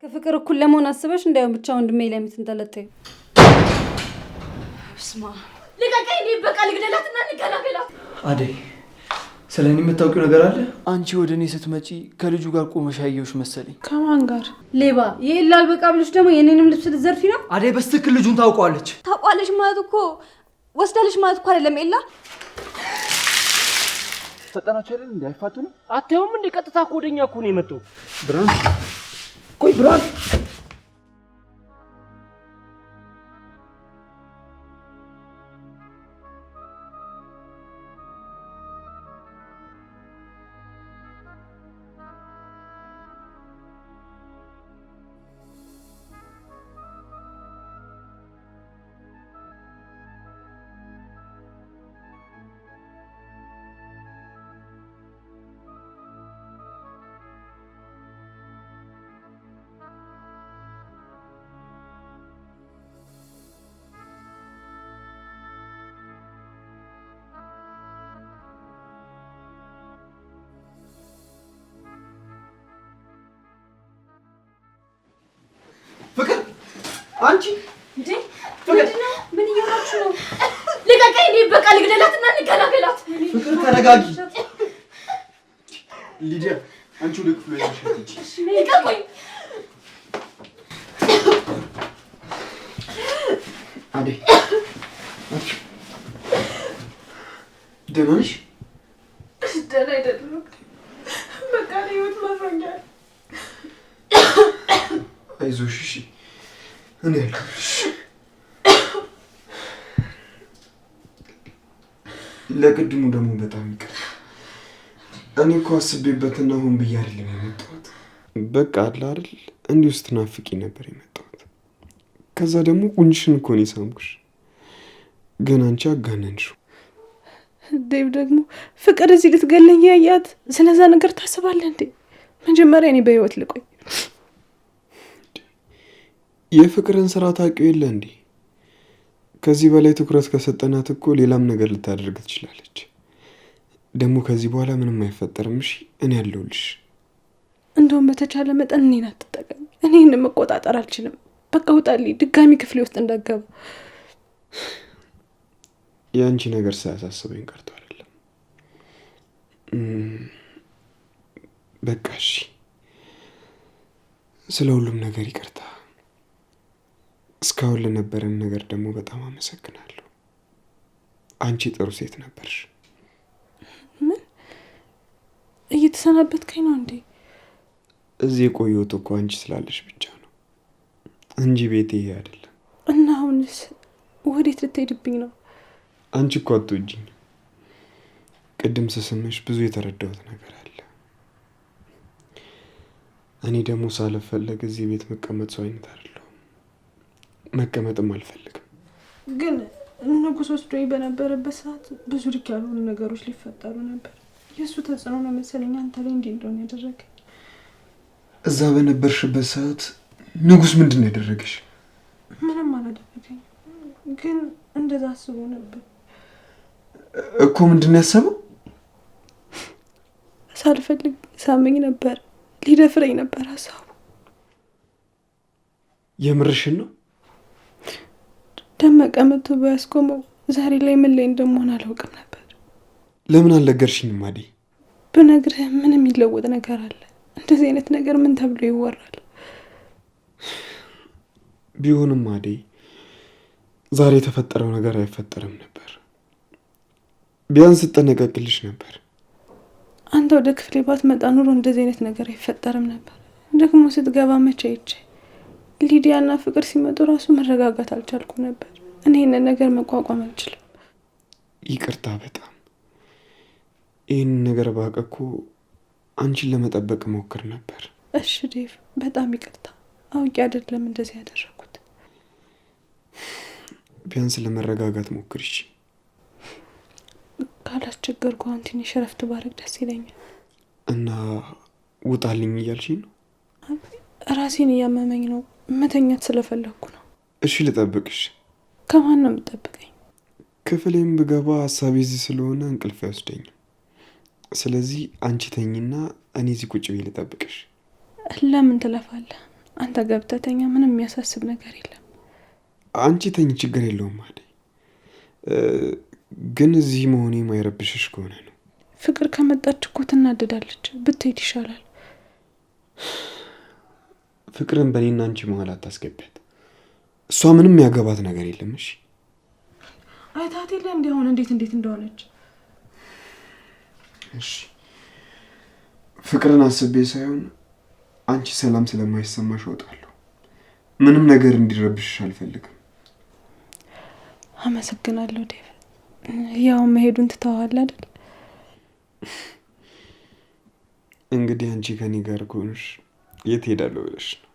ከፍቅር እኩል ለመሆን አስበሽ እንዳይሆን ብቻ ወንድሜ ላይ የምትንጠለጠዩ። ስማ ልቀቀኝ። እኔ በቃ ልግደላትና እንገላገላት። አደይ ስለኔ የምታውቂው ነገር አለ? አንቺ ወደ እኔ ስትመጪ ከልጁ ጋር ቆመሽ ያየሁሽ መሰለኝ። ከማን ጋር? ሌባ ይላል። በቃ ብለሽ ደግሞ የኔንም ልብስ ልትዘርፊ ነው? አደይ በስትክክል ልጁን ታውቀዋለች። ታውቋለች ማለት እኮ ወስዳለች ማለት እኮ አይደለም። ኤላ ፈጠናችሁ አይደል እንዴ? አይፋቱ ነው። አታዩም እንዴ? ቀጥታ እኮ ወደኛ እኮ ነው የመጣው። ብርሃን ቆይ ብርሃን ፍቅር አንቺ እንዴ ምንድነው? ምን እያላችሁ ነው? ልቀቀኝ። እኔ በቃ ልግደላትና እንገላገላት። ፍቅር ተረጋጊ። ሊዲያ አንቺ ወደ ክፍሉ ያለሽ ልቀቁኝ። አደይ ደህና ነሽ? ደህና አይደለም። በቃ ህይወት ማፈኛል። አይዞሽ እሺ፣ እኔ ያለሁልሽ። ለቅድሙ ደግሞ በጣም ይቅር። እኔ እኮ አስቤበትና ሆን ብዬ አይደለም የመጣሁት። በቃ አለ አይደል እንዲሁ ስትናፍቂ ነበር የመጣሁት። ከዛ ደግሞ ቁንጅሽን እኮ ነው የሳምኩሽ፣ ግን አንቺ አጋነንሽው። ዴቭ ደግሞ ፍቅር እዚህ ልትገለኝ ያያት ስለዛ ነገር ታስባለህ እንዴ? መጀመሪያ እኔ በህይወት ልቆይ። የፍቅርን ስራ ታውቂው የለ እንዴ? ከዚህ በላይ ትኩረት ከሰጠናት እኮ ሌላም ነገር ልታደርግ ትችላለች። ደግሞ ከዚህ በኋላ ምንም አይፈጠርም። እሺ እኔ ያለሁልሽ። እንደውም በተቻለ መጠን እኔን አትጠቀም። እኔ ይህን መቆጣጠር አልችልም። በቃ ውጣልኝ፣ ድጋሚ ክፍሌ ውስጥ እንዳትገባ። የአንቺ ነገር ሳያሳስበኝ ቀርቶ አይደለም። በቃ እሺ፣ ስለ ሁሉም ነገር ይቅርታ። እስካሁን ለነበረን ነገር ደግሞ በጣም አመሰግናለሁ። አንቺ ጥሩ ሴት ነበርሽ። ምን እየተሰናበትከኝ ነው እንዴ? እዚህ የቆየሁት እኮ አንቺ ስላለሽ ብቻ ነው እንጂ ቤቴ ይሄ አይደለም። እና አሁንስ ወዴት ልትሄድብኝ ነው? አንቺ እኮ አትወጂኝ። ቅድም ስስምሽ ብዙ የተረዳሁት ነገር አለ። እኔ ደግሞ ሳልፈለግ እዚህ ቤት መቀመጥ ሰው አይነት አይደለሁም። መቀመጥም አልፈልግም። ግን ንጉስ ወስዶኝ በነበረበት ሰዓት ብዙ ልክ ያልሆኑ ነገሮች ሊፈጠሩ ነበር። የእሱ ተጽዕኖ ነው መሰለኝ አንተ ላይ እንዲህ እንደሆነ ያደረገኝ። እዛ በነበርሽበት ሰዓት ንጉስ ምንድን ነው ያደረገሽ? ምንም አላደረገኝ፣ ግን እንደዛ አስቦ ነበር እኮ። ምንድን ነው ያሰበው? ሳልፈልግ ሳመኝ ነበር፣ ሊደፍረኝ ነበር ሀሳቡ። የምርሽን ነው? ደመቀ መቶ ባያስቆመው ዛሬ ላይ ምን ላይ እንደምሆን አላውቅም ነበር። ለምን አልነገርሽኝም አደይ? ብነግርህ ምን የሚለወጥ ነገር አለ? እንደዚህ አይነት ነገር ምን ተብሎ ይወራል? ቢሆንም አደይ ዛሬ የተፈጠረው ነገር አይፈጠርም ነበር። ቢያንስ እጠነቀቅልሽ ነበር። አንተ ወደ ክፍሌ ባትመጣ ኑሮ እንደዚህ አይነት ነገር አይፈጠርም ነበር። ደግሞ ስትገባ መቼ ይቼ ሊዲያና ፍቅር ሲመጡ ራሱ መረጋጋት አልቻልኩም ነበር። እኔ ይህንን ነገር መቋቋም አልችልም። ይቅርታ በጣም። ይህንን ነገር ባውቅ እኮ አንቺን ለመጠበቅ ሞክር ነበር። እሺ ዴቭ፣ በጣም ይቅርታ። አውቄ አይደለም እንደዚህ ያደረኩት። ቢያንስ ለመረጋጋት ሞክር። እሺ ካላስቸገርኩ አሁን ትንሽ እረፍት ባረግ ደስ ይለኛል። እና ውጣልኝ እያልሽኝ ነው? ራሴን እያመመኝ ነው። መተኛት ስለፈለኩ ነው። እሺ ልጠብቅሽ። ከማን ነው የምጠብቀኝ? ክፍሌም ብገባ ሀሳቤ እዚህ ስለሆነ እንቅልፍ አይወስደኝም። ስለዚህ አንቺ ተኝና እኔ እዚህ ቁጭ ብዬ ልጠብቅሽ። ለምን ትለፋለህ? አንተ ገብተተኛ፣ ምንም የሚያሳስብ ነገር የለም። አንቺ ተኝ፣ ችግር የለውም አደይ። ግን እዚህ መሆኔ ማይረብሽሽ ከሆነ ነው። ፍቅር ከመጣች እኮ ትናደዳለች። ብትሄድ ይሻላል። ፍቅርን በእኔና አንቺ መሀል አታስገቢያት። እሷ ምንም ያገባት ነገር የለም። እሺ አይታት የለ እንዲሆን እንዴት እንደሆነች። እሺ ፍቅርን አስቤ ሳይሆን አንቺ ሰላም ስለማይሰማሽ እወጣለሁ። ምንም ነገር እንዲረብሽሽ አልፈልግም። አመሰግናለሁ ዴቭ። ያው መሄዱን ትተዋል አይደል? እንግዲህ አንቺ ከኔ ጋር ከሆንሽ የት ሄዳለሁ ብለሽ ነው?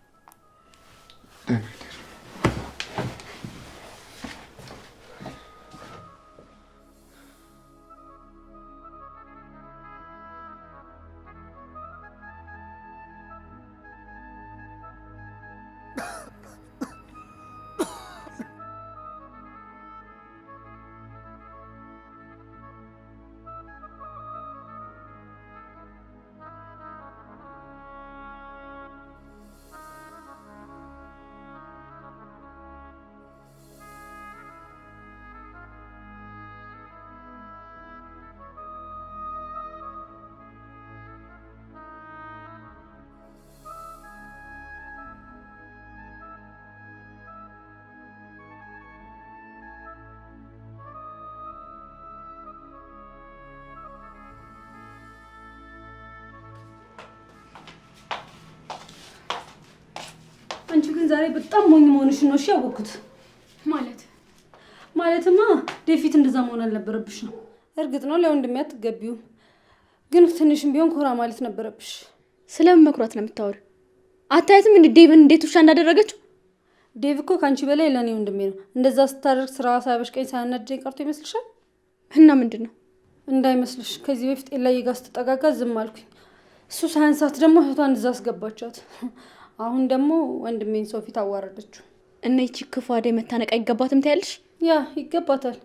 አንቺ ግን ዛሬ በጣም ሞኝ መሆንሽን ነው ያወኩት። ማለትማ ዴፊት እንደዛ መሆን አልነበረብሽ ነው። እርግጥ ነው ለወንድሜ አትገቢው፣ ግን ትንሽም ቢሆን ኮራ ማለት ነበረብሽ። ስለምን መኩራት ነው የምታወሪው? አታያትም እንዴ ዴቭን እንዴት ውሻ እንዳደረገችው? ዴቭ እኮ ካንቺ በላይ ለኔ ወንድሜ ነው። እንደዛ ስታደርግ ስራዋ ሳያበሽቀኝ ሳያናደኝ ቀርቶ ይመስልሻል? እና ምንድነው? እንዳይመስልሽ ከዚህ በፊት ኤላዬ ጋር ስትጠጋጋ ዝም አልኩኝ። እሱ ሳያንሳት ደግሞ እህቷን እዛ አስገባቻት። አሁን ደግሞ ወንድሜን ሰው ፊት አዋረደችው። እና ይቺ ክፉ አደይ መታነቅ አይገባትም ትያለሽ? ያ ይገባታል፣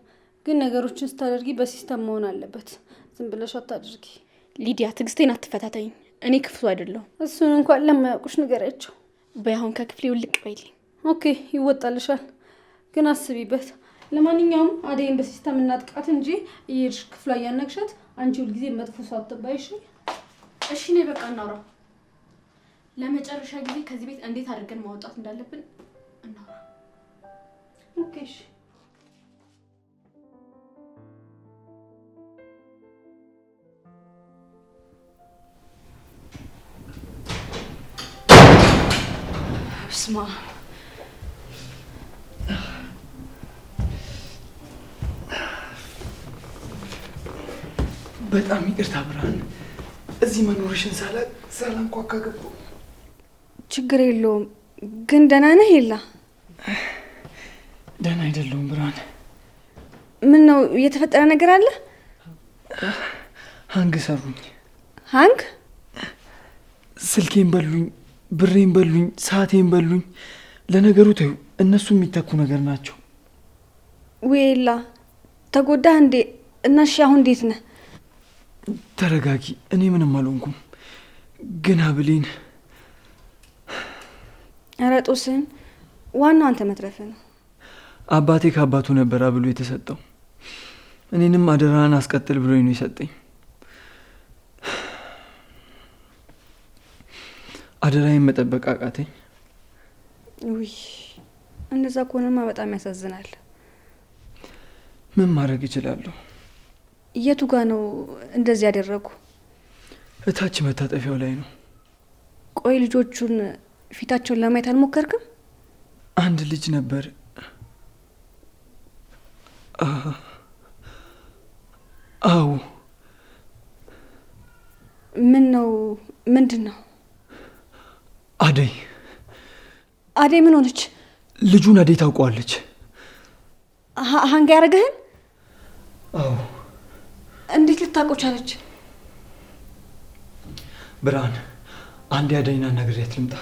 ግን ነገሮችን ስታደርጊ በሲስተም መሆን አለበት። ዝም ብለሽ አታድርጊ። ሊዲያ ትዕግስቴን አትፈታተኝ። እኔ ክፉ አይደለሁም። እሱን እንኳን ለማያውቁሽ ንገሪያቸው። በያሁን ከክፍሌ ውልቅ በይልኝ። ኦኬ ይወጣልሻል፣ ግን አስቢበት። ለማንኛውም አደይን በሲስተም እናጥቃት እንጂ እየሄድሽ ክፍሏ እያነግሻት አንቺ ሁልጊዜ መጥፎ ሰው አትባይሽ። እሺ ነይ በቃ እናውራ። ለመጨረሻ ጊዜ ከዚህ ቤት እንዴት አድርገን ማውጣት እንዳለብን እናውራ። ኦኬ እሺ። ስማ በጣም ይቅርታ ብርሃን፣ እዚህ መኖርሽን ሳላንኳካ ገባሁ። ችግር የለውም። ግን ደህና ነህ የላ? ደህና አይደለሁም ብርሃን። ምን ነው የተፈጠረ ነገር አለ? ሀንግ ሰሩኝ። ሀንግ? ስልኬን በሉኝ፣ ብሬን በሉኝ፣ ሰዓቴን በሉኝ። ለነገሩ ተይው፣ እነሱ የሚተኩ ነገር ናቸው። ወይላ ተጎዳህ እንዴ? እና እሺ አሁን እንዴት ነህ? ተረጋጊ፣ እኔ ምንም አልሆንኩም። ግን ሀብሌን ኧረ ጦስን፣ ዋናው አንተ መትረፍ ነው። አባቴ ከአባቱ ነበር ብሎ የተሰጠው። እኔንም አደራህን አስቀጥል ብሎኝ ነው የሰጠኝ። አደራዬን መጠበቅ አቃተኝ። ውይ እንደዛ ከሆነማ በጣም ያሳዝናል። ምን ማድረግ እችላለሁ? የቱ ጋ ነው እንደዚህ ያደረጉ? እታች መታጠፊያው ላይ ነው። ቆይ ልጆቹን ፊታቸውን ለማየት አልሞከርክም? አንድ ልጅ ነበር። አዎ። ምን ነው? ምንድን ነው? አደይ። አደይ ምን ሆነች? ልጁን አደይ ታውቀዋለች። ሀንግ ያደረገህን? አዎ። እንዴት ልታውቀው ቻለች? ብርሃን፣ አንድ አደይና ነግሬያት ልምጣ።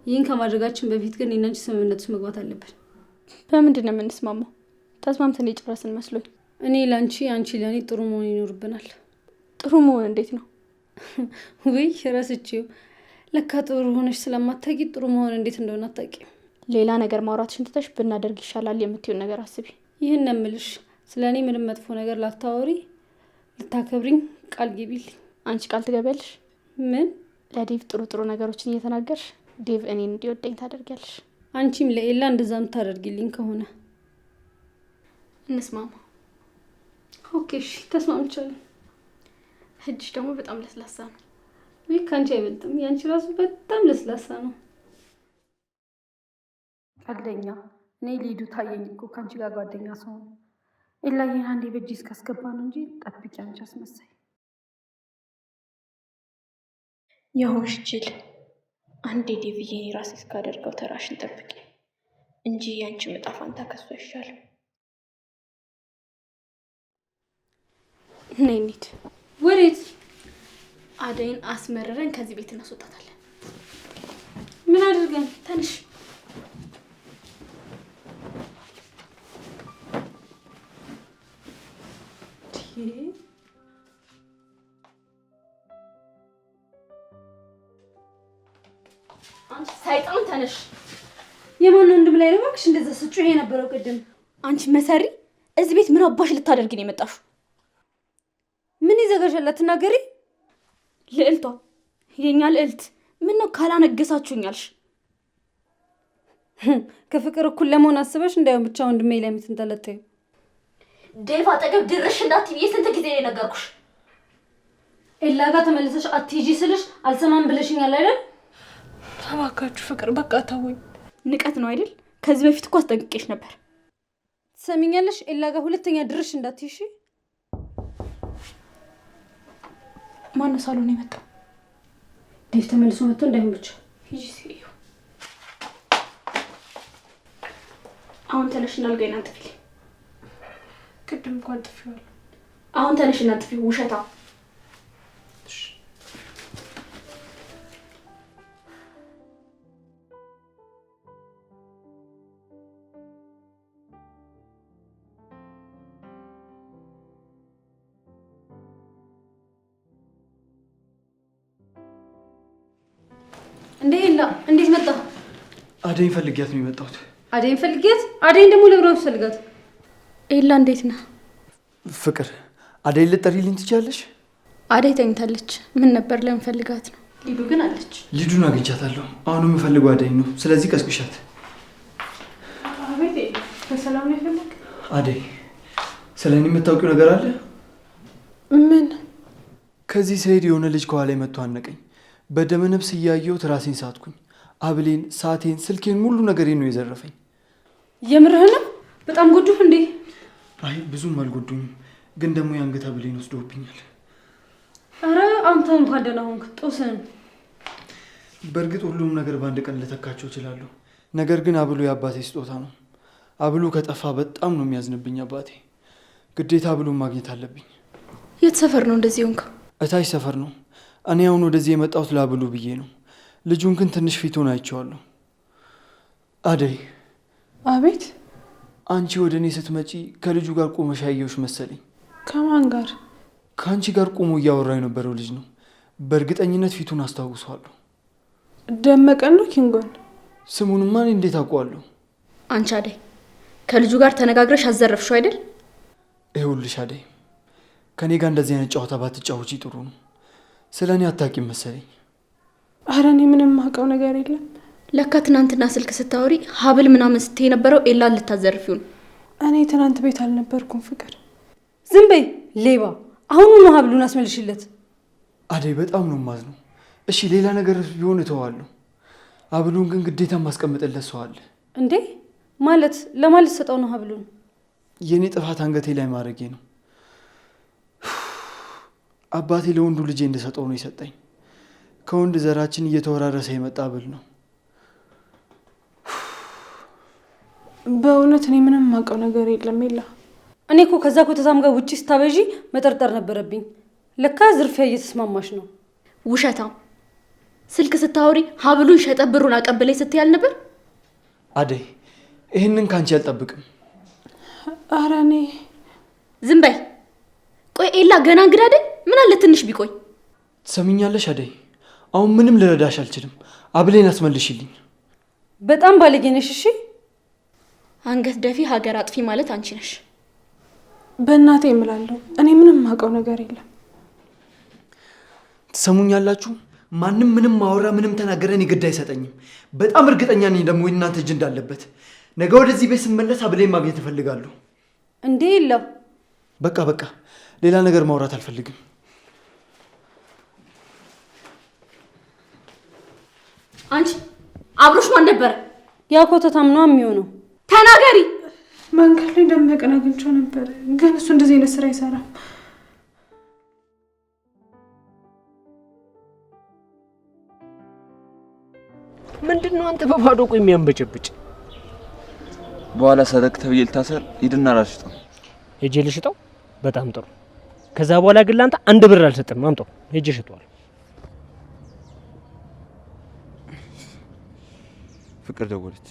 ይህን ከማድረጋችን በፊት ግን የናንቺ ስምምነት ውስጥ መግባት አለብን። በምንድን ነው የምንስማማው? ተስማምተን የጨረስን መስሎኝ። እኔ ለአንቺ አንቺ ለእኔ ጥሩ መሆን ይኖርብናል። ጥሩ መሆን እንዴት ነው? ውይ ረስቼው። ለካ ጥሩ ሆነሽ ስለማታውቂ ጥሩ መሆን እንዴት እንደሆነ አታውቂም። ሌላ ነገር ማውራትሽን ትተሽ ብናደርግ ይሻላል የምትይውን ነገር አስቢ። ይህን እምልሽ ስለ እኔ ምንም መጥፎ ነገር ላታወሪ፣ ልታከብሪኝ ቃል ግቢልኝ። አንቺ ቃል ትገቢያለሽ? ምን? ለዴቭ ጥሩ ጥሩ ነገሮችን እየተናገርሽ ዴቭ እኔን እንዲወደኝ ታደርጊያለሽ። አንቺም ለኤላ እንደዛ የምታደርጊልኝ ከሆነ እንስማማ። ኦኬ እሺ፣ ተስማምቻለሁ። እጅሽ ደግሞ በጣም ለስላሳ ነው። ወይ ካንቺ አይበልጥም። ያንቺ ራሱ በጣም ለስላሳ ነው። ቀልደኛ። እኔ ሊዱ ታየኝ እኮ ካንቺ ጋር ጓደኛ ሰው ነው። ኤላዬን አንዴ በእጅ እስካስገባ ነው እንጂ ጠብቂ አንቺ አስመሳይ። የሆንሽ ጅል። አንዴ ዴቭዬ ራሴ እስካደርገው ተራሽን ጠብቂ እንጂ ያንቺ ዕጣ ፈንታ ከሱ አይሻልም። ነይ እንሂድ። ወዴት? አደይን አስመረረን ከዚህ ቤት እናስወጣታለን። ምን አድርገን? ትንሽ አንቺ ሰይጣን ተነሽ። የማን ወንድም ላይ ነው እባክሽ እንደዛ ስጩ? ይሄ ነበረው ቅድም። አንቺ መሰሪ እዚህ ቤት ምን አባሽ ልታደርጊ ነው የመጣሽው? ምን ይዘጋሻል? አትናገሪ። ልዕልቷ፣ የኛ ልዕልት፣ ምን ነው ካላነገሳችሁኛልሽ? ከፍቅር እኩል ለመሆን አስበሽ እንዳይሆን ብቻ ወንድሜ ላይ የምትንጠለጠዩ። ዴቭ አጠገብ ድርሽ እንዳትይ ስንት ጊዜ ነው የነገርኩሽ? ኤላ ጋር ተመልሰሽ አትሂጂ ስልሽ አልሰማም ብለሽኛል አይደል? ተባካችሁ ፍቅር በቃ ተውኝ። ንቀት ነው አይደል? ከዚህ በፊት እኮ አስጠንቅቄሽ ነበር። ትሰሚኛለሽ? ኤላ ጋር ሁለተኛ ድርሽ እንዳትይሽ። ማነው ሳሎን የመጣው? ዴቭ ተመልሶ መጥቶ እንዳይሆን ብቻ ሂጂ ሲዩ። አሁን ተነሽና አልጋዬን አንጥፊ። ቅድም እንኳን ጥፊዋለሁ። አሁን ተነሽና አንጥፊ። ውሸታ። እንዴ ኤላ እንዴት መጣ? አደይን ፈልጊያት ነው የመጣሁት። አደይን ፈልጊያት? አደይን ደግሞ ለብራው ፈልጋት። ኤላ እንዴት ነህ? ፍቅር አደይን ልጠሪልኝ ትችያለሽ? አደይ ተኝታለች። ምን ነበር ለምን ፈልጋት ነው? ሊዱ ግን አለች። ሊዱን አግኝቻታለሁ። አሁን የምፈልገው አደይን ነው። ስለዚህ ቀስቅሻት። አቤት በሰላም ነው የፈለግ? አደይ ስለ እኔ የምታውቂው ነገር አለ? ምን? ከዚህ ስሄድ የሆነ ልጅ ከኋላ መጥቶ አነቀኝ። በደመ ነፍስ እያየሁት ራሴን ሳትኩኝ። አብሌን፣ ሳቴን፣ ስልኬን፣ ሙሉ ነገሬን ነው የዘረፈኝ። የምርህ ነው? በጣም ጎዱህ እንዴ? አይ ብዙም አልጎዱኝም፣ ግን ደግሞ የአንገት አብሌን ወስደውብኛል። አረ አንተ እንኳን ደህና ሆንክ። ጦስን በእርግጥ ሁሉም ነገር በአንድ ቀን ልተካቸው እችላለሁ። ነገር ግን አብሉ የአባቴ ስጦታ ነው። አብሉ ከጠፋ በጣም ነው የሚያዝንብኝ አባቴ። ግዴታ አብሉን ማግኘት አለብኝ። የት ሰፈር ነው እንደዚህ ሆንክ? እታች ሰፈር ነው። እኔ አሁን ወደዚህ የመጣሁት ላብሉ ብዬ ነው። ልጁን ግን ትንሽ ፊቱን አይቼዋለሁ። አደይ። አቤት። አንቺ ወደ እኔ ስትመጪ ከልጁ ጋር ቆመሽ ያየሁሽ መሰለኝ። ከማን ጋር? ከአንቺ ጋር ቆሞ እያወራ የነበረው ልጅ ነው። በእርግጠኝነት ፊቱን አስታውሰዋለሁ። ደመቀን ነው ኪንጎን? ስሙንማ እኔ እንዴት አውቀዋለሁ? አንቺ አደይ ከልጁ ጋር ተነጋግረሽ አዘረፍሽው አይደል? ይኸውልሽ አደይ፣ ከኔ ጋር እንደዚህ አይነት ጨዋታ ባትጫወቺ ጥሩ ነው። ስለ እኔ አታውቂም መሰለኝ። ኧረ እኔ ምንም የማውቀው ነገር የለም። ለካ ትናንትና ስልክ ስታወሪ ሀብል ምናምን ስትይ የነበረው ኤላን ልታዘርፊው ነው። እኔ ትናንት ቤት አልነበርኩም ፍቅር። ዝም በይ ሌባ! አሁኑኑ ሀብሉን አስመልሽለት። አደይ በጣም ነው የማዝነው። እሺ ሌላ ነገር ቢሆን እተዋለሁ። ሀብሉን ግን ግዴታ ማስቀመጥለት ሰው አለ። እንዴ ማለት ለማለት ሰጠው ነው ሀብሉን? የእኔ ጥፋት አንገቴ ላይ ማድረጌ ነው። አባቴ ለወንዱ ልጄ እንደሰጠው ነው የሰጠኝ። ከወንድ ዘራችን እየተወራረሰ የመጣ ሀብል ነው። በእውነት እኔ ምንም የማውቀው ነገር የለም። የላ እኔ እኮ ከዛ ኮተታም ጋር ውጪ ስታበዢ መጠርጠር ነበረብኝ። ለካ ዝርፊያ እየተስማማሽ ነው። ውሸታም! ስልክ ስታወሪ ሀብሉን ሸጠ ብሩን አቀብለኝ ስትይ አልነበር? አደይ ይህንን ካንቺ አልጠብቅም። ኧረ እኔ ዝም በይ። ቆይ ኤላ ገና እንግዳ አይደል? ምን አለ ትንሽ ቢቆይ። ትሰሚኛለሽ አደይ? አሁን ምንም ልረዳሽ አልችልም። አብሌን አስመልሽልኝ። በጣም ባለጌ ነሽ። እሺ አንገት ደፊ ሀገር አጥፊ ማለት አንቺ ነሽ። በእናቴ እምላለሁ እኔ ምንም ማውቀው ነገር የለም። ትሰሙኛላችሁ? ማንም ምንም ማወራ ምንም ተናገረ እኔ ግድ አይሰጠኝም። በጣም እርግጠኛ ነኝ ደግሞ እናንተ እጅ እንዳለበት። ነገ ወደዚህ ቤት ስመለስ አብሌን ማግኘት እፈልጋለሁ። እንዴ የለም። በቃ ሌላ ነገር ማውራት አልፈልግም። አንቺ አብሮሽ ማን ነበረ? ያ ኮተታም ነው የሚሆነው። ተናገሪ። መንገድ ላይ ደመቀን አግኝቼው ነበር፣ ግን እሱ እንደዚህ አይነት ስራ አይሰራም። ምንድነው አንተ በባዶ ቆይ የሚያንበጨብጭ? በኋላ ሰረቅ ተብዬ ልታሰር ሂድና ራስህ ሽጠው። ሄጄ ልሽጠው? በጣም ጥሩ። ከዛ በኋላ ግን ላንተ አንድ ብር አልሰጥም። አምጣው፣ ሄጄ ሽጠዋል። ፍቅር ደወለች።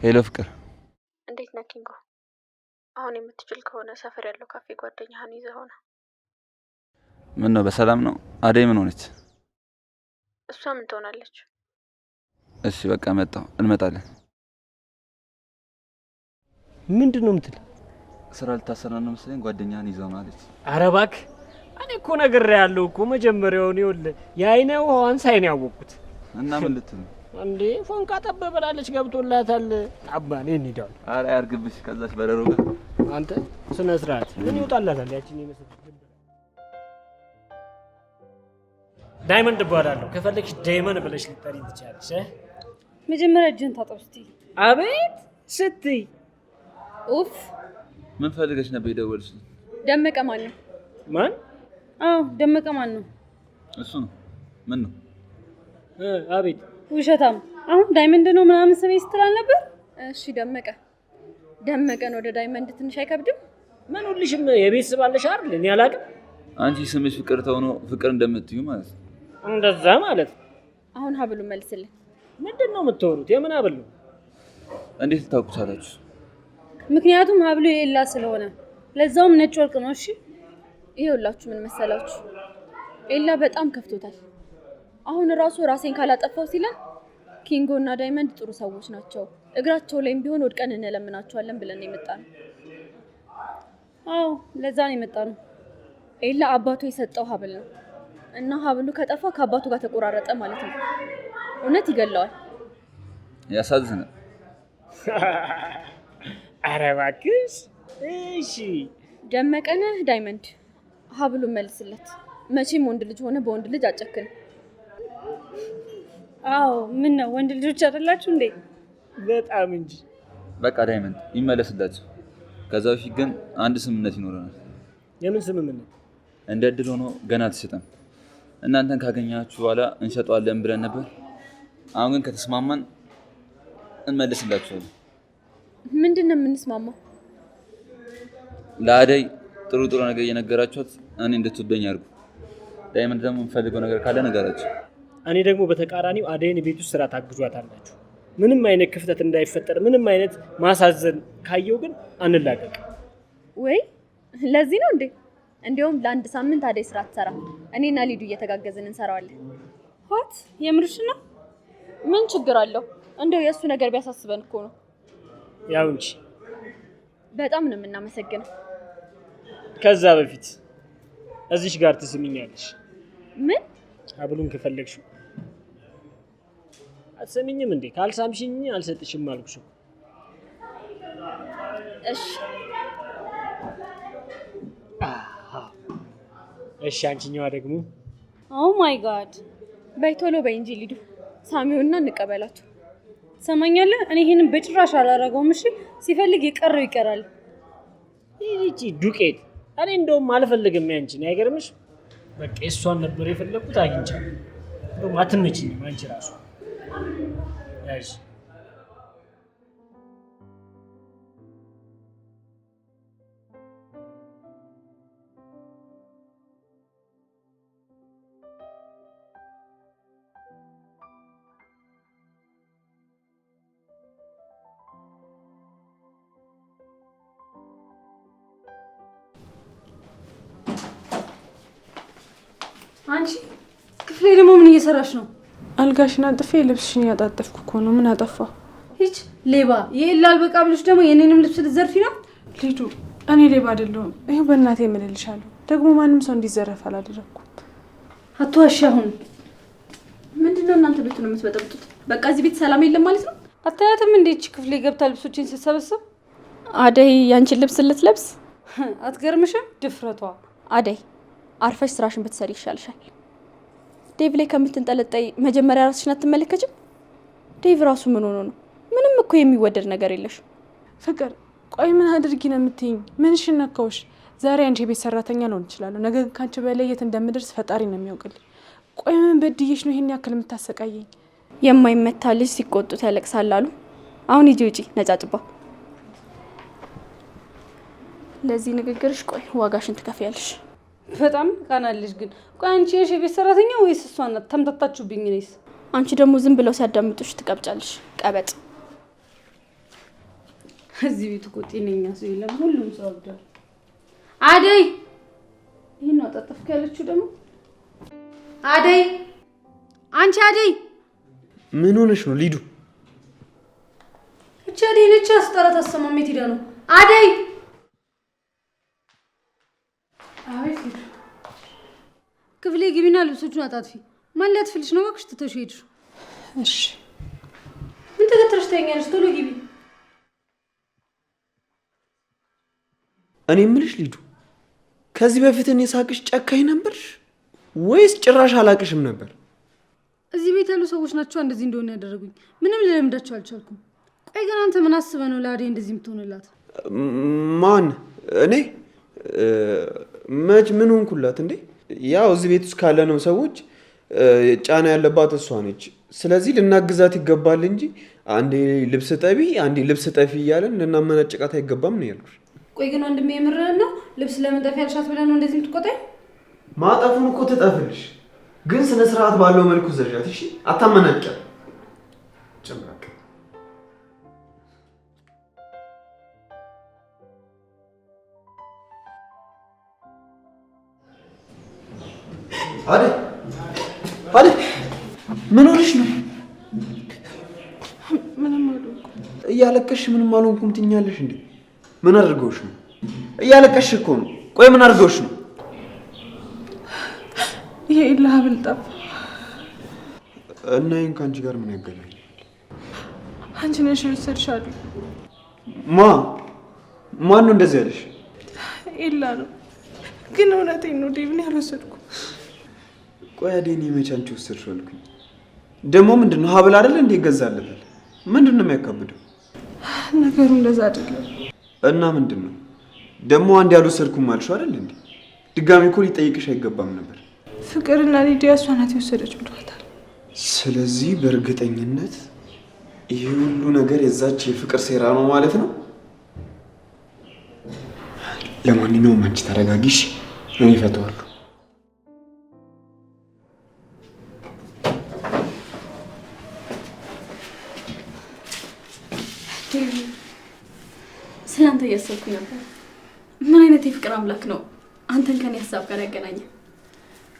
ሄሎ ፍቅር። እንዴት ነህ ኪንጎ? አሁን የምትችል ከሆነ ሰፈር ያለው ካፌ ጓደኛህን ይዘህ ሆነ። ምን ነው በሰላም ነው? አደይ ምን ሆነች? እሷ ምን ትሆናለች? እሺ በቃ መጣሁ፣ እንመጣለን። ምንድነው የምትል? ስራ ልታሰራ ነው መሰለኝ፣ ጓደኛህን ይዘው ነው አለች። ኧረ እባክህ እኔ እኮ ነግሬሃለሁ እኮ መጀመሪያውን። ይኸውልህ የአይነ ውሃዋን ሳይን ያወቅኩት እና ምን ልትል ነው እንዴ? ፎንቃ ጠበበላለች፣ ገብቶላታል። አባኔ እንሂዳው። ኧረ ያርግብሽ ከዛች በረሮ ጋር። አንተ ስነ ስርዓት ምን ይወጣላታል? ያቺን የመሰለች ዳይመንድ እባላለሁ። ከፈለግሽ ዳይመንድ ብለሽ ልጠሪኝ ትችያለሽ። መጀመሪያ እጅን ታጠብ እስቲ። አቤት ስትይ ኡፍ። ምን ፈልገሽ ነበር የደወልሽልኝ? ደመቀ ማን ነው? ማን? አዎ ደመቀ ማን ነው? እሱ ነው። ምን ነው? አቤት። ውሸታም። አሁን ዳይመንድ ነው ምናምን ስሜ ስትል ነበር። እሺ ደመቀን ወደ ዳይመንድ ትንሽ አይከብድም? ምን ሁልሽም የቤት ስም አለሽ አይደል? እኔ አላውቅም። አንቺ ስምሽ ፍቅር ተሆኖ ፍቅር እንደምትዩ ማለት ነው። እንደዛ ማለት ነው። አሁን ሀብሉ መልስልኝ። ምንድነው የምትወሩት? የምን ሀብል ነው? እንዴት ልታውቁታላችሁ? ምክንያቱም ሀብሉ የሌላ ስለሆነ፣ ለዛውም ነጭ ወርቅ ነው። እሺ ይሄውላችሁ ምን መሰላችሁ፣ ኤላ በጣም ከፍቶታል። አሁን ራሱ ራሴን ካላጠፋው ሲለን ኪንጎ እና ዳይመንድ ጥሩ ሰዎች ናቸው፣ እግራቸው ላይም ቢሆን ወድቀን እንለምናቸዋለን ብለን የመጣነው። አዎ ለዛ ነው የመጣነው። ኤላ አባቱ የሰጠው ሀብል ነው እና ሀብሉ ከጠፋ ከአባቱ ጋር ተቆራረጠ ማለት ነው። እውነት ይገለዋል። ያሳዝናል። ኧረ እባክሽ። እሺ ደመቀ ነህ ዳይመንድ፣ ሀብሉን መልስለት። መቼም ወንድ ልጅ ሆነ በወንድ ልጅ አጨክን። አዎ ምን ነው ወንድ ልጆች አይደላችሁ እንዴ? በጣም እንጂ። በቃ ዳይመንድ ይመለስላቸው። ከዛ በፊት ግን አንድ ስምምነት ይኖረናል። የምን ስምምነት? እንደ እድል ሆኖ ገና አልተሸጠም። እናንተን ካገኛችሁ በኋላ እንሸጠዋለን ብለን ነበር። አሁን ግን ከተስማማን እንመልስላችኋለን። ምንድን ነው የምንስማማው? ለአደይ ጥሩ ነገር እየነገራችኋት እኔ እንድትወደኝ አድርጉ። ዳይመንድ ደግሞ የምፈልገው ነገር ካለ ነገራችሁ። እኔ ደግሞ በተቃራኒው አደይን ቤት ውስጥ ስራ ታግዟታላችሁ። ምንም አይነት ክፍተት እንዳይፈጠር፣ ምንም አይነት ማሳዘን ካየው ግን አንላቀቅ። ወይ ለዚህ ነው እንዴ? እንዲያውም ለአንድ ሳምንት አደይ ስራ ትሰራ፣ እኔና ሊዱ እየተጋገዝን እንሰራዋለን። ሆት የምርሽ ነው? ምን ችግር አለው? እንደው የእሱ ነገር ቢያሳስበን እኮ ነው። ያው እንጂ። በጣም ነው የምናመሰግነው። ከዛ በፊት እዚሽ ጋር ትስሚኛለሽ? ምን? ሀብሉን ከፈለግሽው አትሰሚኝም እንዴ? ካልሳምሽኝ አልሰጥሽም አልኩሽ። እሺ እሺ። አንቺኛዋ ደግሞ ኦ ማይ ጋድ። በይ ቶሎ በይ እንጂ ሊዱ፣ ሳሚውና እንቀበላቸው። ሰማኛለህ? እኔ ይሄንን በጭራሽ አላረገውም። እሺ ሲፈልግ የቀረው ይቀራል። ይቺ ዱቄት እኔ እንደውም አልፈልግም ያንቺን። አይገርምሽ? በቃ እሷን ነበር የፈለኩት፣ አግኝቻለሁ። እንደውም አትመችኝም አንቺ ራሱ ያዥ። አንቺ ክፍሌ ደግሞ ምን እየሰራሽ ነው? አልጋሽን አጥፌ ልብስሽን ያጣጠፍኩ እኮ ነው። ምን አጠፋው? ሂጅ ሌባ። ይሄላል በቃ ብለሽ ደግሞ የኔንም ልብስ ልትዘርፊ ነው? ልጁ እኔ ሌባ አይደለሁም። ይሄው በእናቴ እምልልሻለሁ። ደግሞ ማንም ሰው እንዲዘረፍ አላደረኩም። አትዋሺ። አሁን ምንድነው እናንተ ቤት ነው የምትበጠብጡት? በቃ እዚህ ቤት ሰላም የለም ማለት ነው? አታያትም እንዴ እቺ ክፍሌ ገብታ ልብሶችን ስትሰበስብ? አደይ ያንቺን ልብስ ልትለብስ? አትገርምሽም? ድፍረቷ። አደይ አርፈሽ ስራሽን ብትሰሪ ይሻልሻል። ዴቭ ላይ ከምትንጠለጠይ መጀመሪያ ራስሽን አትመለከችም? ዴቭ ራሱ ምን ሆኖ ነው? ምንም እኮ የሚወደድ ነገር የለሽ። ፍቅር ቆይ ምን አድርጊ ነው የምትይኝ? ምንሽ ነካውሽ? ዛሬ አንቺ ቤት ሰራተኛ ልሆን እችላለሁ፣ ነገ ካንቺ በላይ የት እንደምደርስ ፈጣሪ ነው የሚያውቅልኝ። ቆይ ምን በድዬሽ ነው ይሄን ያክል የምታሰቃየኝ? የማይመታ ልጅ ሲቆጡት ያለቅሳል አሉ። አሁን ሂጂ ውጪ ነጫጭባ። ለዚህ ንግግርሽ ቆይ ዋጋሽን ትከፍያለሽ። በጣም ቃናለሽ ግን። ቆይ አንቺ ነሽ የቤት ሰራተኛ ወይስ እሷ ናት? ተምታታችሁብኝ ነይስ። አንቺ ደግሞ ዝም ብለው ሲያዳምጡሽ ትቀብጫለሽ። ቀበጥ። እዚህ ቤት እኮ ጤነኛ ሰው የለም፣ ሁሉም ሰው አብዷል። አደይ ይሄን ነው አጣጥፍክ ያለችው ደግሞ። አደይ አንቺ አደይ ምን ሆነሽ ነው ሊዱ? እቺ አደይ ነች። አስጠራት አሰማም። የት ሄዳ ነው አደይ? አቤት ሊዱ። ክፍሌ ግቢና ልብሶቹን አጣጥፊ። ማን ሊያጥፍልሽ ነው? እባክሽ ትተሽ ሄድሽ። እሺ ምን ተከትለሽ ታኛለሽ? ቶሎ ግቢ። እኔ የምልሽ ሊዱ፣ ከዚህ በፊት እኔ ሳቅሽ ጨካኝ ነበርሽ ወይስ ጭራሽ አላቅሽም ነበር? እዚህ ቤት ያሉ ሰዎች ናቸው እንደዚህ እንደሆነ ያደረጉኝ። ምንም ልለምዳቸው አልቻልኩም። ቆይ ግን አንተ ምን አስበህ ነው ለአደይ እንደዚህ የምትሆንላት? ማን? እኔ መች ምን ሆንኩላት እንዴ? ያው እዚህ ቤት ውስጥ ካለነው ሰዎች ጫና ያለባት እሷ ነች። ስለዚህ ልናግዛት ይገባል እንጂ አንዴ ልብስ ጠቢ አንዴ ልብስ ጠፊ እያለን ልናመናጭቃት አይገባም ነው ያልኩሽ። ቆይ ግን ወንድሜ የምርህን ነው? ልብስ ለምን ጠፊ ያልሻት ብለህ ነው እንደዚህ የምትቆጣኝ? ማጠፉን እኮ ትጠፍልሽ፣ ግን ስነ ስርዓት ባለው መልኩ ዘዣት። እሺ አታመናጭቅ። ጭምራቅ አዴ አዴ ምን ሆነሽ ነው? ምንም አልሆንኩም። እያለቀሽ ምንም አልሆንኩም ትኛለሽ እንዴ? ምን አድርገውሽ ነው? እያለቀሽ እኮ ነው። ቆይ ምን አድርገውሽ ነው? ይሄ ኢላብል ጠፋ እና ይሄን ከአንቺ ጋር ምን ያገናኛል? አንቺ ነሽ የወሰድሻለሁ። ማን ነው እንደዚህ ያለሽ? ኢላ ነው። ግን እውነቴን ነው ዴቭን ያልወሰድኩ። ቆይ አዴን መቼ አንቺ ወሰድሽው አልኩኝ። ደግሞ ምንድነው ሀብል አይደል እንዴ ይገዛልታል? ምንድነው የሚያካብደው? ነገሩ እንደዛ አይደለም። እና ምንድነው ደግሞ አንድ ያልወሰድኩም አልሽው አይደል እንዴ? ድጋሚ እኮ ሊጠይቅሽ አይገባም ነበር። ፍቅርና ሊዲያ እሷ ናት የወሰደችው ብለዋታል። ስለዚህ በእርግጠኝነት ይሄ ሁሉ ነገር የዛች የፍቅር ሴራ ነው ማለት ነው። ለማንኛውም አንቺ ተረጋጊሽ፣ እኔ እፈታዋለሁ። ስለአንተ እያሰብኩኝ ነበር። ምን አይነት የፍቅር አምላክ ነው አንተን ከኔ ሀሳብ ጋር ያገናኘ?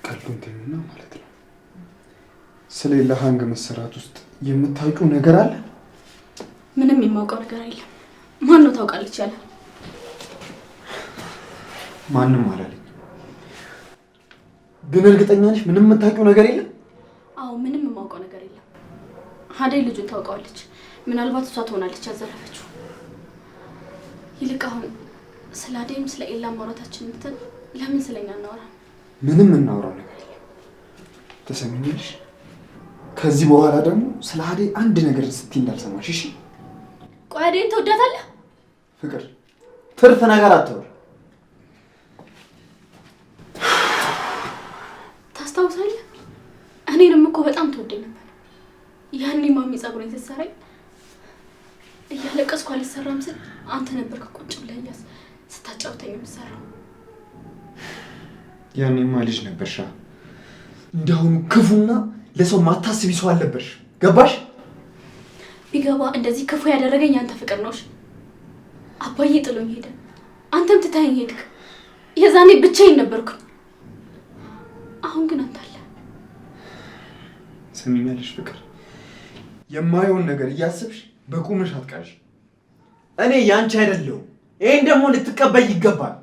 ቀሉን ተይውና ማለት ነው። ስለሌላ ሀንግ መሰራት ውስጥ የምታውቂው ነገር አለ? ምንም የማውቀው ነገር የለም። ማን ነው ታውቃለች ያለ? ማንም አላለኝ። ግን እርግጠኛ ነሽ ምንም የምታውቂው ነገር የለም? አዎ ምንም የማውቀው ነገር የለም። አደይ ልጁን ታውቀዋለች። ምናልባት እሷ ትሆናለች ያዘረፈችው። ይልቅ አሁን ስለ አደይም ስለ ኤላ ማውራታችን እንትን ለምን ስለኛ እናወራ? ምንም እናወራው ነገር የለም። ተሰሚኛለሽ? ከዚህ በኋላ ደግሞ ስለ አደይ አንድ ነገር ስትይ እንዳልሰማሽ እሺ? ቆይ አደይን ትወዳታለህ? ፍቅር ትርፍ ነገር አትወር። ታስታውሳለህ? እኔንም እኮ በጣም ትወደኝ ነበር። ያኔ ማሚ ጸጉሬን ስትሰራኝ እያለቀስኩ አልሰራም ስል አንተ ነበርክ ቁጭ ብለህ ስታጫውተኝ የምትሰራው። ያኔማ ልጅ ነበርሻ። እንዳሁኑ ክፉና ለሰው ማታስቢ ሰው አልነበርሽ። ገባሽ? ቢገባ እንደዚህ ክፉ ያደረገኝ አንተ ፍቅር ነውሽ። አባዬ ጥሎኝ ሄደ፣ አንተም ትተኸኝ ሄድክ። የዛኔ ብቻዬን ነበርኩ። አሁን ግን አንተ ትሰሚኛለሽ ፍቅር? የማየውን ነገር እያሰብሽ በቁምሽ አትቃሽ። እኔ ያንቺ አይደለሁም። ይሄን ደግሞ ልትቀበይ ይገባል።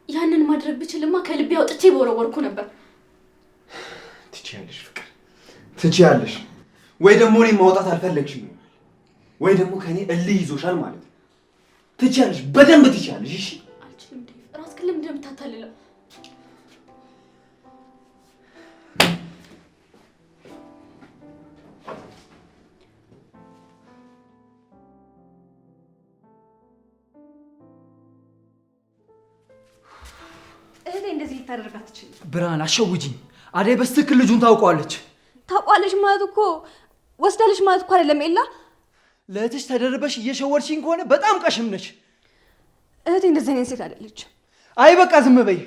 ያንን ማድረግ ብችልማ ከልቤ አውጥቼ በወረወርኩ ነበር። ትችያለሽ ፍቅር፣ ትችያለሽ። ወይ ደግሞ እኔ ማውጣት አልፈለግሽም ወይ ደግሞ ከኔ እልህ ይዞሻል ማለት ነው። ትችያለሽ፣ በደንብ ትችያለሽ። እሺ አልችልም ዴቭ። ራስህን ለምንድን ነው የምታታልለው? እህቴ እንደዚህ ልታደርግ አትችልም። ብርሃን አሸውጂኝ። አደይ በስትክክል ልጁን ታውቀዋለች። ታውቋለች ማለት እኮ ወስዳለች ማለት እኮ አይደለም ኤላ። ለእህትሽ ተደርበሽ እየሸወድሽኝ ከሆነ በጣም ቀሽም ነች። እህቴ እንደዚህ አይነት ሴት አይደለች። አይ በቃ ዝም በይ።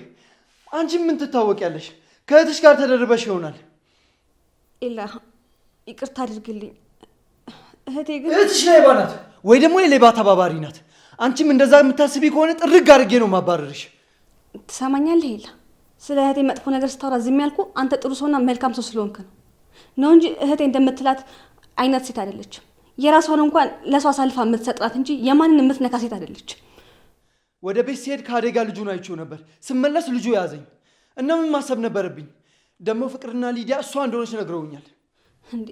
አንቺም ምን ትታወቂያለሽ? ከእህትሽ ጋር ተደርበሽ ይሆናል። ኤላ ይቅርታ አድርግልኝ። እህቴ ግን እህትሽ ሌባ ናት ወይ ደግሞ የሌባ ተባባሪ ናት። አንቺም እንደዛ የምታስቢ ከሆነ ጥርግ አድርጌ ነው ማባረርሽ። ትሰማኛለህ ኤላ? ስለ እህቴ መጥፎ ነገር ስታወራ ዝም ያልኩ አንተ ጥሩ ሰውና መልካም ሰው ስለሆንክ ነው እንጂ እህቴ እንደምትላት አይነት ሴት አይደለችም። የራሷን እንኳን ለሰው አሳልፋ የምትሰጣት እንጂ የማንን የምትነካ ሴት አይደለች። ወደ ቤት ሲሄድ ከአደይ ጋር ልጁን አይቼው ነበር። ስመለስ ልጁ ያዘኝ እና ምን ማሰብ ነበረብኝ? ደግሞ ፍቅርና ሊዲያ እሷ እንደሆነች ነግረውኛል። እንዴ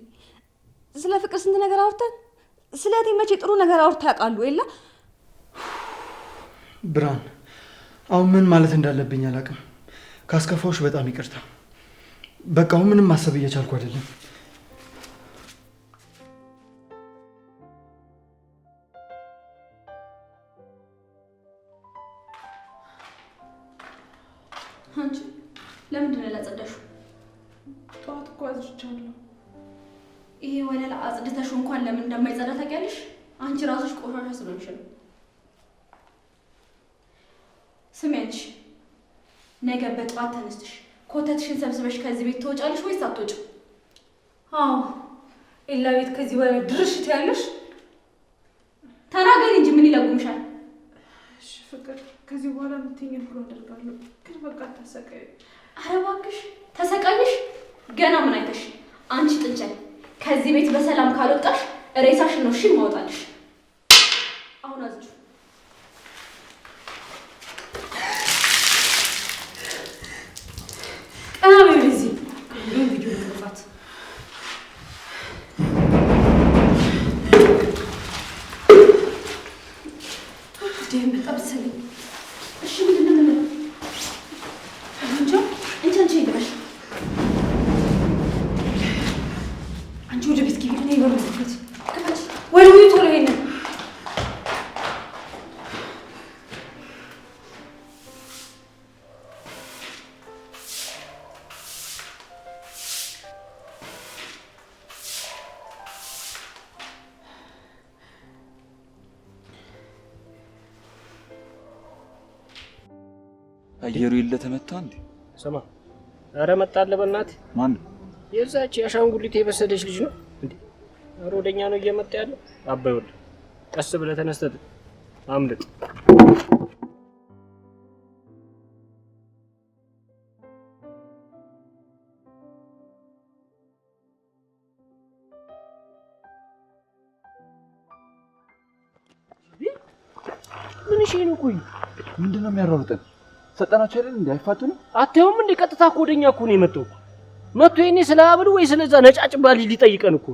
ስለ ፍቅር ስንት ነገር አውርተን ስለ እህቴ መቼ ጥሩ ነገር አውርታ ያውቃሉ? ኤላ ብርሃን፣ አሁን ምን ማለት እንዳለብኝ አላውቅም። ካስከፋዎች በጣም ይቅርታ። በቃ አሁን ምንም ማሰብ እየቻልኩ አይደለም። አንቺ ለምንድን ነው ያላጸዳሽው? ጠዋት እኮ አዝርቻለሁ። ይሄ ወለላ አጽድተሽው እንኳን ለምን እንደማይጸዳ ታውቂያለሽ? አንቺ ራስሽ ቆሻሻ ስለሆንሽ ነው። ስሚ አንቺ፣ ነገ በጠዋት ተነስተሽ ኮተትሽን ሰብስበሽ ከዚህ ቤት ትወጫለሽ ወይስ አትወጪም? አዎ ኤላ ቤት ከዚህ በላይ ድርሽ ትያለሽ? ተናገሪ እንጂ ምን ይለጉምሻል? እሺ ፍቅር፣ ከዚህ በኋላ የምትይኝ ሁሉ አደርጋለሁ። ግን በቃ አታሰቃይ። ኧረ እባክሽ ተሰቃይሽ። ገና ምን አይተሽ? አንቺ ጥንቸል፣ ከዚህ ቤት በሰላም ካልወጣሽ ሬሳሽን ነው እሺ ማውጣልሽ። አሁን አዝጁ። ቀና በይ ወደዚህ። ምን ቪዲዮ ልጥፋት? ደም በጣም ሰለኝ። እሺ ምንድን ነው የምለው? አንቺ ይደረሽ። አንቺ ወደ ቤት ግቢ። እኔ ይበሉ ክፈት ክፈት። ወይ ወይ ቶሎ ይሄንን አየሩ ይለ ተመታ እንዴ? ስማ፣ ኧረ መጣልህ በእናትህ። ማን? የዛች የአሻንጉሊት የበሰለች ልጅ ነው እንዴ? ኧረ ወደኛ ነው እየመጣ ያለው። አባይ ወልድ፣ ቀስ ብለህ ተነስተህ አምልጥ። ምን እሺ ነው? ቆይ ምንድነው የሚያሯሩጠን? ሰጠናቸው አይደል እንዴ? አይፋቱ ነው? አትየውም እንዴ? ቀጥታ እኮ ወደኛ እኮ ነው የመጣው። መጥቶ የኔ ስለ አብዱ ወይ ስለዛ ነጫጭባ ልጅ ሊጠይቀን እኮ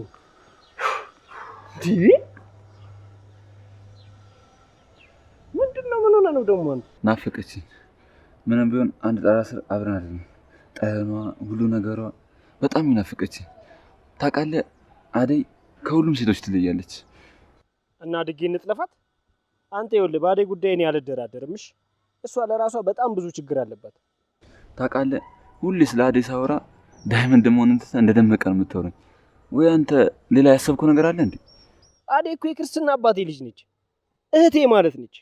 ምንድነው? ምን ሆነ ነው ደግሞ? ናፈቀችኝ። ምንም ቢሆን አንድ ጣራ ስር አብረን አይደለም። ጠረኗ፣ ሁሉ ነገሯ በጣም ይናፈቀችኝ። ታውቃለህ፣ አደይ ከሁሉም ሴቶች ትለያለች። እና ድጌ እንጥለፋት። አንተ ይኸውልህ፣ በአደይ ጉዳይ እኔ አልደራደርም። እሺ፣ እሷ ለራሷ በጣም ብዙ ችግር አለባት። ታውቃለህ፣ ሁሌ ስለ አደይ ሳወራ ዳይመንድ መሆንን ትተህ እንደደመቀ ነው የምታወራኝ። ወይ አንተ ሌላ ያሰብከው ነገር አለ እንዴ? አደይ እኮ የክርስትና አባቴ ልጅ ነች፣ እህቴ ማለት ነች።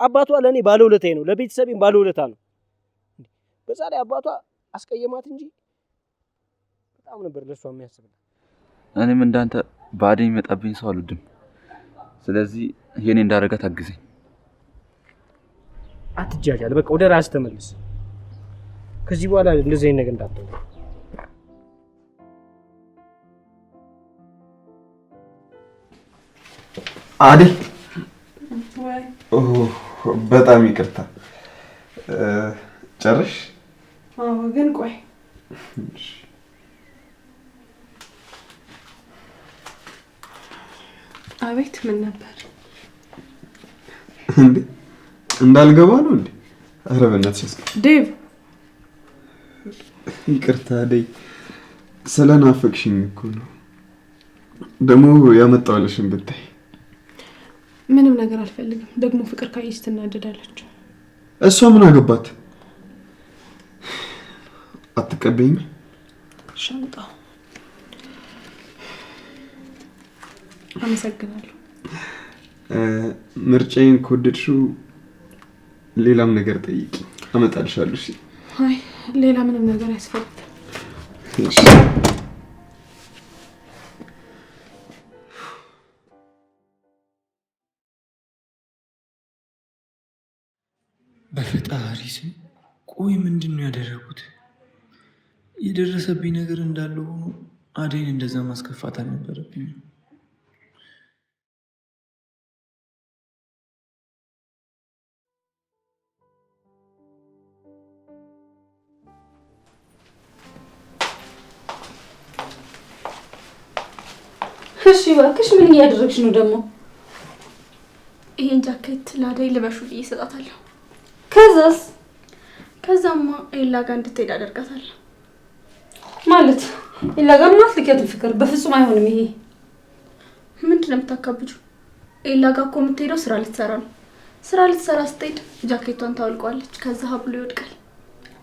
አባቷ ለእኔ ባለውለታዬ ነው፣ ለቤተሰቤም ባለውለታ ነው። በዛ ላይ አባቷ አስቀየማት እንጂ በጣም ነበር ለሷ የሚያስብላት። እኔም እንዳንተ በአደይ የሚመጣብኝ ሰው አልወድም። ስለዚህ የኔ እንዳረጋት አግዘኝ። አትጃጃል፣ በቃ ወደ ራስ ተመለስ። ከዚህ በኋላ እንደዚህ አይነት ነገር እንዳትተው። አደይ በጣም ይቅርታ ጨርሽ? አዎ ግን ቆይ አቤት ምን ነበር እንዴ? እንዳልገባ ነው እንዴ? ኧረ በእናትሽ ዴቭ ይቅርታ አደይ ስለናፈቅሽኝ እኮ ነው። ደግሞ ያመጣሁልሽን ብታይ። ምንም ነገር አልፈልግም። ደግሞ ፍቅር ካየች ትናደዳለች። እሷ ምን አገባት? አትቀበይኝ? ሻንጣ አመሰግናለሁ። ምርጫዬን ከወደድሽው ሌላም ነገር ጠይቂ፣ አመጣልሻለሁ። እሺ? አይ ሌላ ምንም ነገር አያስፈልግም። እሺ። በፈጣሪ ስም ቆይ ምንድን ነው ያደረጉት? የደረሰብኝ ነገር እንዳለ ሆኖ አደይን እንደዛ ማስከፋት አልነበረብኝም። እሺ እባክሽ ምን እያደረግሽ ነው ደግሞ? ይሄን ጃኬት ለአደይ ልበሹ ብዬ እሰጣታለሁ። ከዛስ? ከዛማ ኤላ ጋር እንድትሄድ አደርጋታለሁ። ማለት ኤላ ጋር ማትልከትን ፍቅር በፍጹም አይሆንም። ይሄ ምንድን ነው የምታካብጁ? ኤላ ጋር እኮ የምትሄደው ስራ ልትሰራ ነው። ስራ ልትሰራ ስትሄድ ጃኬቷን ታወልቀዋለች። ከዛ ሀብሉ ይወድቃል።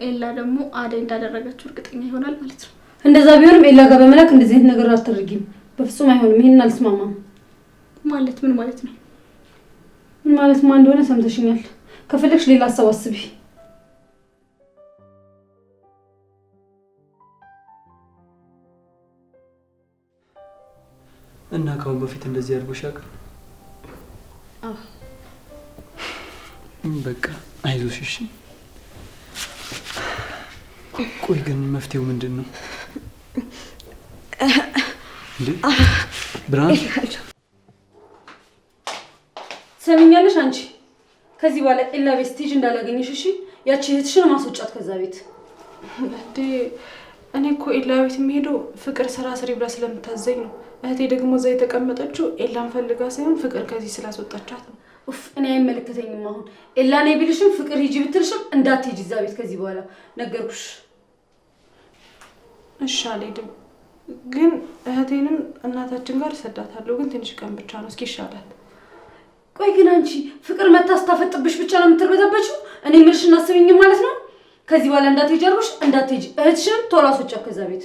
ኤላ ደግሞ አደይ እንዳደረገችው እርግጠኛ ይሆናል ማለት ነው። እንደዛ ቢሆንም ኤላ ጋር በመላክ እንደዚህ አይነት ነገር አታደርጊም። በፍጹም አይሆንም። ይሄንን አልስማማም። ማለት ምን ማለት ነው? ምን ማለት ማን እንደሆነ ሰምተሽኛል። ከፈለግሽ ሌላ ሀሳብ አስቢ። እና ካሁን በፊት እንደዚህ አድርጎሽ ያውቃል? አዎ። በቃ አይዞሽ እሺ። ቆይ ግን መፍትሄው ምንድን ነው እንዴ? ብርሃን ሰሚኛለሽ? አንቺ ከዚህ በኋላ ኤላ ቤት ስትሄጂ እንዳላገኘሽ እሺ? ያቺ እህትሽን ማስወጫት ከዛ ቤት። እንዴ እኔ እኮ ኤላ ቤት የሚሄደው ፍቅር ስራ ስሪ ብላ ስለምታዘኝ ነው። እህቴ ደግሞ እዛ የተቀመጠችው ኤላን ፈልጋ ሳይሆን ፍቅር ከዚህ ስላስወጣቻት ነው። ኡፍ እኔ አይመለከተኝም። አሁን ኤላ ነይ ቢልሽም ፍቅር ሂጂ ብትልሽም እንዳትሄጂ እዛ ቤት ከዚህ በኋላ ነገርኩሽ። እሺ አልሄድም፣ ግን እህቴንም እናታችን ጋር እሰዳታለሁ። ግን ትንሽ ቀን ብቻ ነው እስኪ ይሻላል። ቆይ ግን አንቺ ፍቅር መታ ስታፈጥብሽ ብቻ ነው የምትርበተበችው? እኔ የምልሽን አስበኝም ማለት ነው። ከዚህ በኋላ እንዳትሄጂ አልኩሽ፣ እንዳትሄጂ። እህትሽን ቶሎ አስወጫት ከዛ ቤት።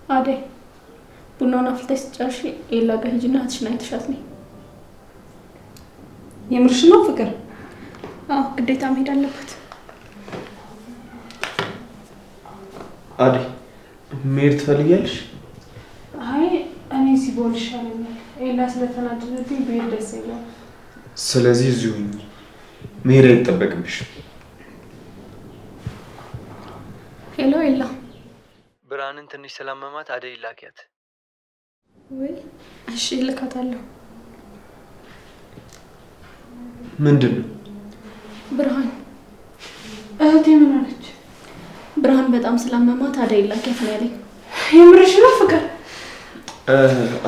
አደይ ቡናውን አፍልተሽ ስትጨርሺ ኤላ ጋር ሂጂና እህትሽን አይተሻት ነይ። የምርሽ ነው ፍቅር? አዎ ግዴታ መሄድ አለባት። አደይ መሄድ ትፈልጊያለሽ? አይ እኔ እዚህ ብሆን ይሻለኛል። ኤላ ስለተናደደብኝ ብሄድ ደስ ይላል። ስለዚህ እዚሁ ሁኚ፣ መሄድ አይጠበቅብሽም። ሄሎ ኤላ። ብርሃንን ትንሽ ስላመማት አደይ ላኪያት። ወይ እሺ ልካታለሁ። ምንድን ነው? ብርሃን እህቴ ምን አለች? ብርሃን በጣም ስላመማት አደይ ላኪያት ነው ያለኝ። የምርሽ ነው ፍቅር?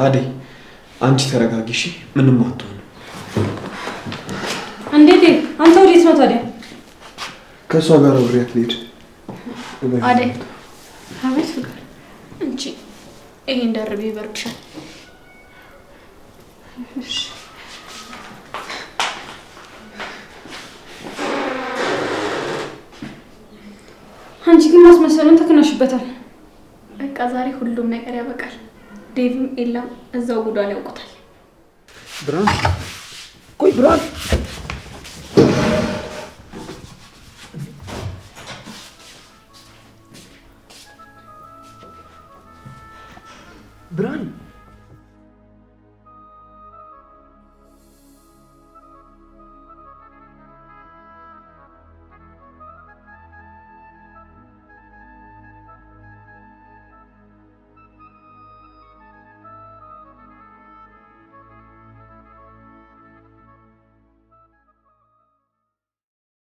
አደይ አንቺ ተረጋጊ እሺ? ምንም አትሆንም። እንዴት አንተ ወዴት ነው ታዲያ? ከእሷ ጋር አብሬያት ልሄድ። አደይ አቤት ፍቅር። እንቺ ይሄን ደርቤ ይበርድሻል። እሺ አንቺ ግን ማስመሰሉን ተከናሽበታል። በቃ ዛሬ ሁሉም ነገር ያበቃል። ዴቭም ኤላም እዛው ጉዷን ያውቁታል። ብርሃን ቆይ ብርሃን